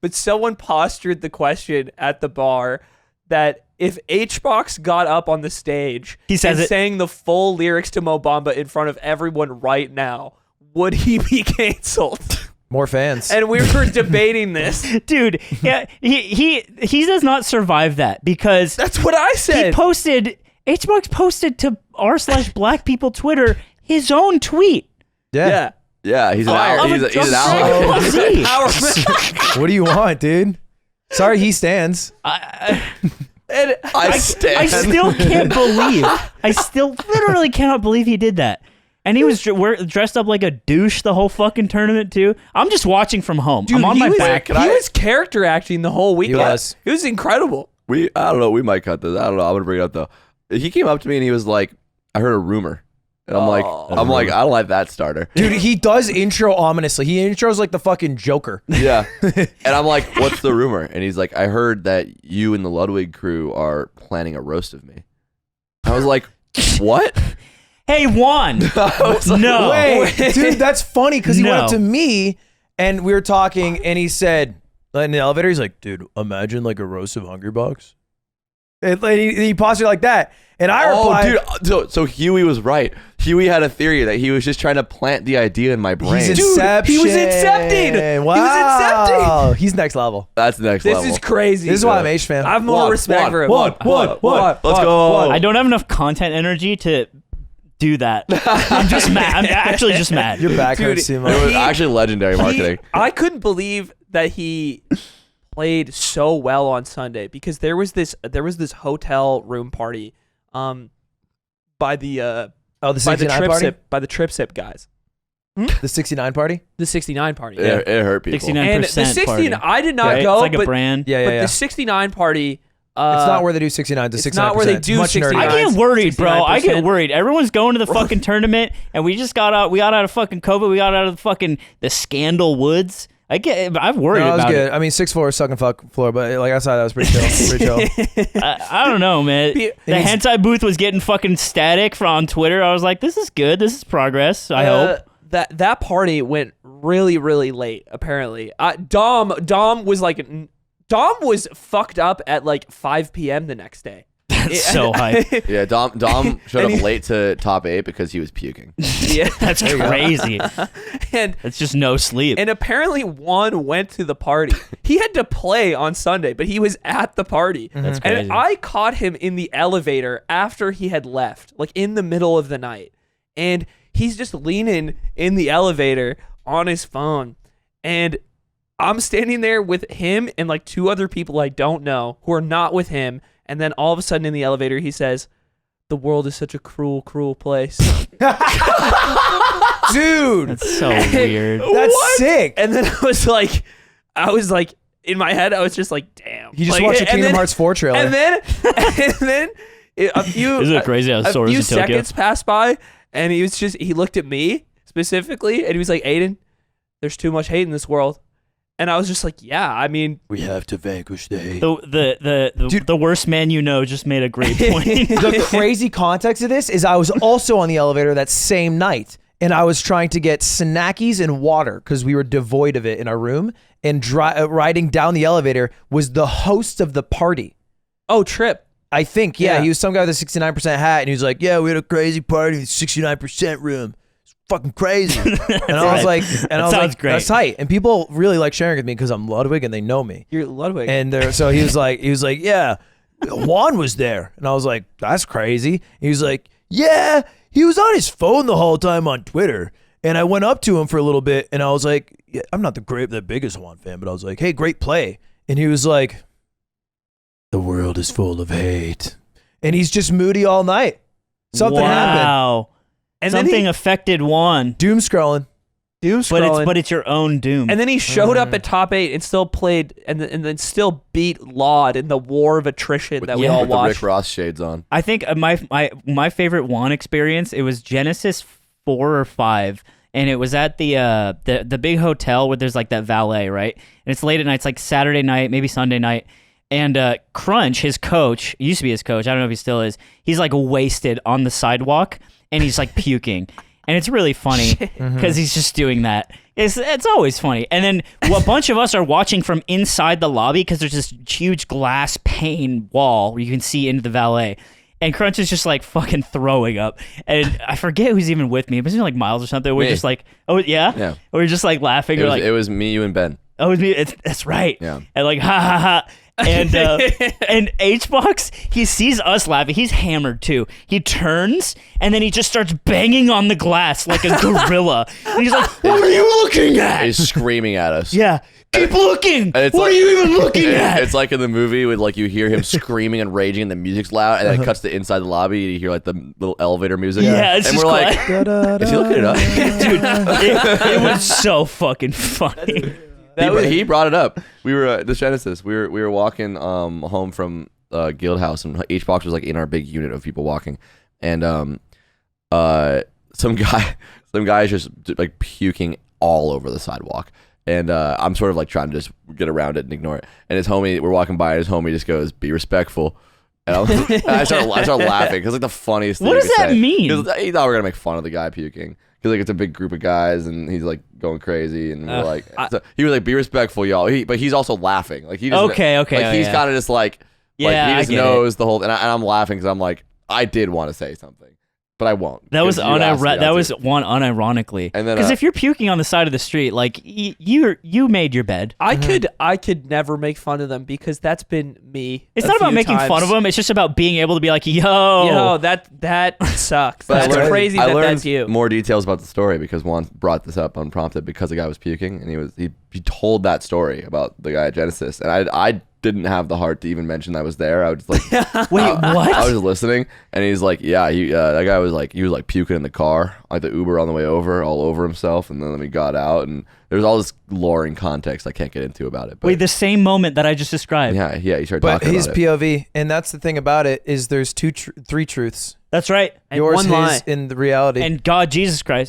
but someone postured the question at the bar that if Hbox got up on the stage and sang the full lyrics to Mo Bamba in front of everyone right now, would he be canceled? More fans. And we were debating this. Dude, yeah, he does not survive that because that's what I said. Hbox posted to r/Black People Twitter his own tweet. Yeah. Yeah, he's an ally. He's an ally. What do you want, dude? Sorry, he stands. I still can't believe. I still literally cannot believe he did that. And he was dressed up like a douche the whole fucking tournament too. I'm just watching from home. Dude, I'm on my back. He was character acting the whole weekend. It was incredible. I don't know. We might cut this. I don't know. I'm gonna bring it up though. He came up to me and he was like, "I heard a rumor," and I'm like, "I don't like that starter." Dude, he does intro ominously. He intros like the fucking Joker. Yeah, and I'm like, "What's the rumor?" And he's like, "I heard that you and the Ludwig crew are planning a roast of me." I was like, "What?" Hey, Juan. No. Wait, dude, that's funny because he went up to me and we were talking and he said, in the elevator, he's like, dude, imagine like a roast of Hungrybox. And he postured like that. And I replied, dude, so Huey was right. Huey had a theory that he was just trying to plant the idea in my brain. He was incepted. Wow. He was incepted. He's next level. That's next level. This is crazy. This is why I'm H fan. I have more respect for him. What? Let's go. I don't have enough content energy to do that. I'm just mad. I'm actually just mad. Your back hurts too much. It was actually legendary marketing. I couldn't believe that he played so well on Sunday because there was this hotel room party by the Trip-Sip guys. The 69 party? The 69 party. Yeah. It hurt people. 69% and the 69 party. I did not go, it's like a brand. But the 69 party it's not where they do 69. It's not where they do 69. I get worried, bro. 69%. I get worried. Everyone's going to the fucking tournament, and we just got out. We got out of fucking COVID. We got out of the scandal woods. I'm worried about it. That was good. I mean, 6'4" suck and fuck floor, but like I saw that was pretty chill. I don't know, man. The hentai booth was getting fucking static on Twitter. I was like, this is good. This is progress. I hope. That party went really, really late, apparently. Dom was fucked up at like 5 p.m. the next day. That's so hype. Yeah, Dom showed up late to top 8 because he was puking. Yeah, that's crazy. And it's just no sleep. And apparently Juan went to the party. He had to play on Sunday, but he was at the party. That's crazy. And I caught him in the elevator after he had left, like in the middle of the night. And he's just leaning in the elevator on his phone. And I'm standing there with him and like 2 other people I don't know who are not with him. And then all of a sudden in the elevator, he says, "The world is such a cruel, cruel place." Dude. That's so weird. That's sick. And then I was like, in my head, I was just like, damn. You just watched a Kingdom Hearts 4 trailer. And then a few, Isn't it crazy how a Sora's few in Tokyo? seconds passed by, and he looked at me specifically, and he was like, "Aiden, there's too much hate in this world." And I was just like, yeah, I mean, we have to vanquish the hate. The worst man you know just made a great point. The crazy context of this is I was also on the elevator that same night, and I was trying to get snackies and water because we were devoid of it in our room. And riding down the elevator was the host of the party. Oh, Trip. I think, yeah. He was some guy with a 69% hat, and he was like, "Yeah, we had a crazy party, 69% room. Fucking crazy." And I was like, great. That's tight. And people really like sharing with me because I'm Ludwig and they know me. You're Ludwig. And so he was like, yeah, Juan was there. And I was like, that's crazy. He was like, yeah, he was on his phone the whole time on Twitter. And I went up to him for a little bit and I was like, yeah, I'm not the biggest Juan fan, but I was like, hey, great play. And he was like, the world is full of hate. And he's just moody all night. Something happened. Wow. And something affected Juan. Doom scrolling. But it's your own doom. And then he showed up at top 8 and still played and then still beat Laud in the war of attrition that we all with watched. the Rick Ross shades on. I think my favorite Juan experience, it was Genesis 4 or 5, and it was at the big hotel where there's like that valet, right? And it's late at night. It's like Saturday night, maybe Sunday night. And Crunch, his coach, used to be his coach, I don't know if he still is, he's like wasted on the sidewalk, and he's like puking. And it's really funny because he's just doing that. It's always funny. And then a bunch of us are watching from inside the lobby because there's this huge glass pane wall where you can see into the valet. And Crunch is just like fucking throwing up. And I forget who's even with me. It was like Miles or something. We're Me. just like, oh, yeah? Yeah. We're just like laughing. It was me, you, and Ben. Oh, it was me. That's right. Yeah. And like, ha ha ha. And and HBox, he sees us laughing. He's hammered too. He turns and then he just starts banging on the glass like a gorilla. And he's like, "What are you looking at?" He's screaming at us. Yeah, keep looking. And What are you even looking at? It's like in the movie with like you hear him screaming and raging and the music's loud and then it cuts to inside the lobby and you hear like the little elevator music. Yeah, it's and just we're like, quiet. is he looking it up? Dude, it was so fucking funny. He brought it up. We were the Genesis. We were walking home from Guildhouse, and HBox was like in our big unit of people walking, and some guy is just like puking all over the sidewalk, and I'm sort of like trying to just get around it and ignore it. And his homie, we're walking by, and his homie just goes, "Be respectful." And I start laughing because like the funniest thing. What does that mean? He thought we were gonna make fun of the guy puking. Because like it's a big group of guys and he's like going crazy and we're like so he was like, be respectful, y'all. But he's also laughing. Like he doesn't. Okay. Like Oh, he's yeah. kind of just like Yeah, he I just get knows the whole. And I'm laughing because I'm like, I did want to say something, but I won't. That was because you asked me not that to. was one unironically. And then, because if you're puking on the side of the street, like you made your bed. I could never make fun of them because that's been me. It's a not about few making times. fun of them. It's just about being able to be like, yo, Yo, that sucks. But That's crazy I that learned that's you. more details about the story because Juan brought this up unprompted because the guy was puking and he told that story about the guy at Genesis and I didn't have the heart to even mention I was there. I was just like, wait, what? I was just listening, and he's like, yeah, that guy was like, he was like puking in the car, like the Uber on the way over, all over himself, and then we got out, and there's all this lore and context I can't get into about it. But Wait, the same moment that I just described. yeah, he started But talking he's about it. POV, and that's the thing about it is there's three truths. That's right. And Yours, one his, lie. and the reality. And God, Jesus Christ.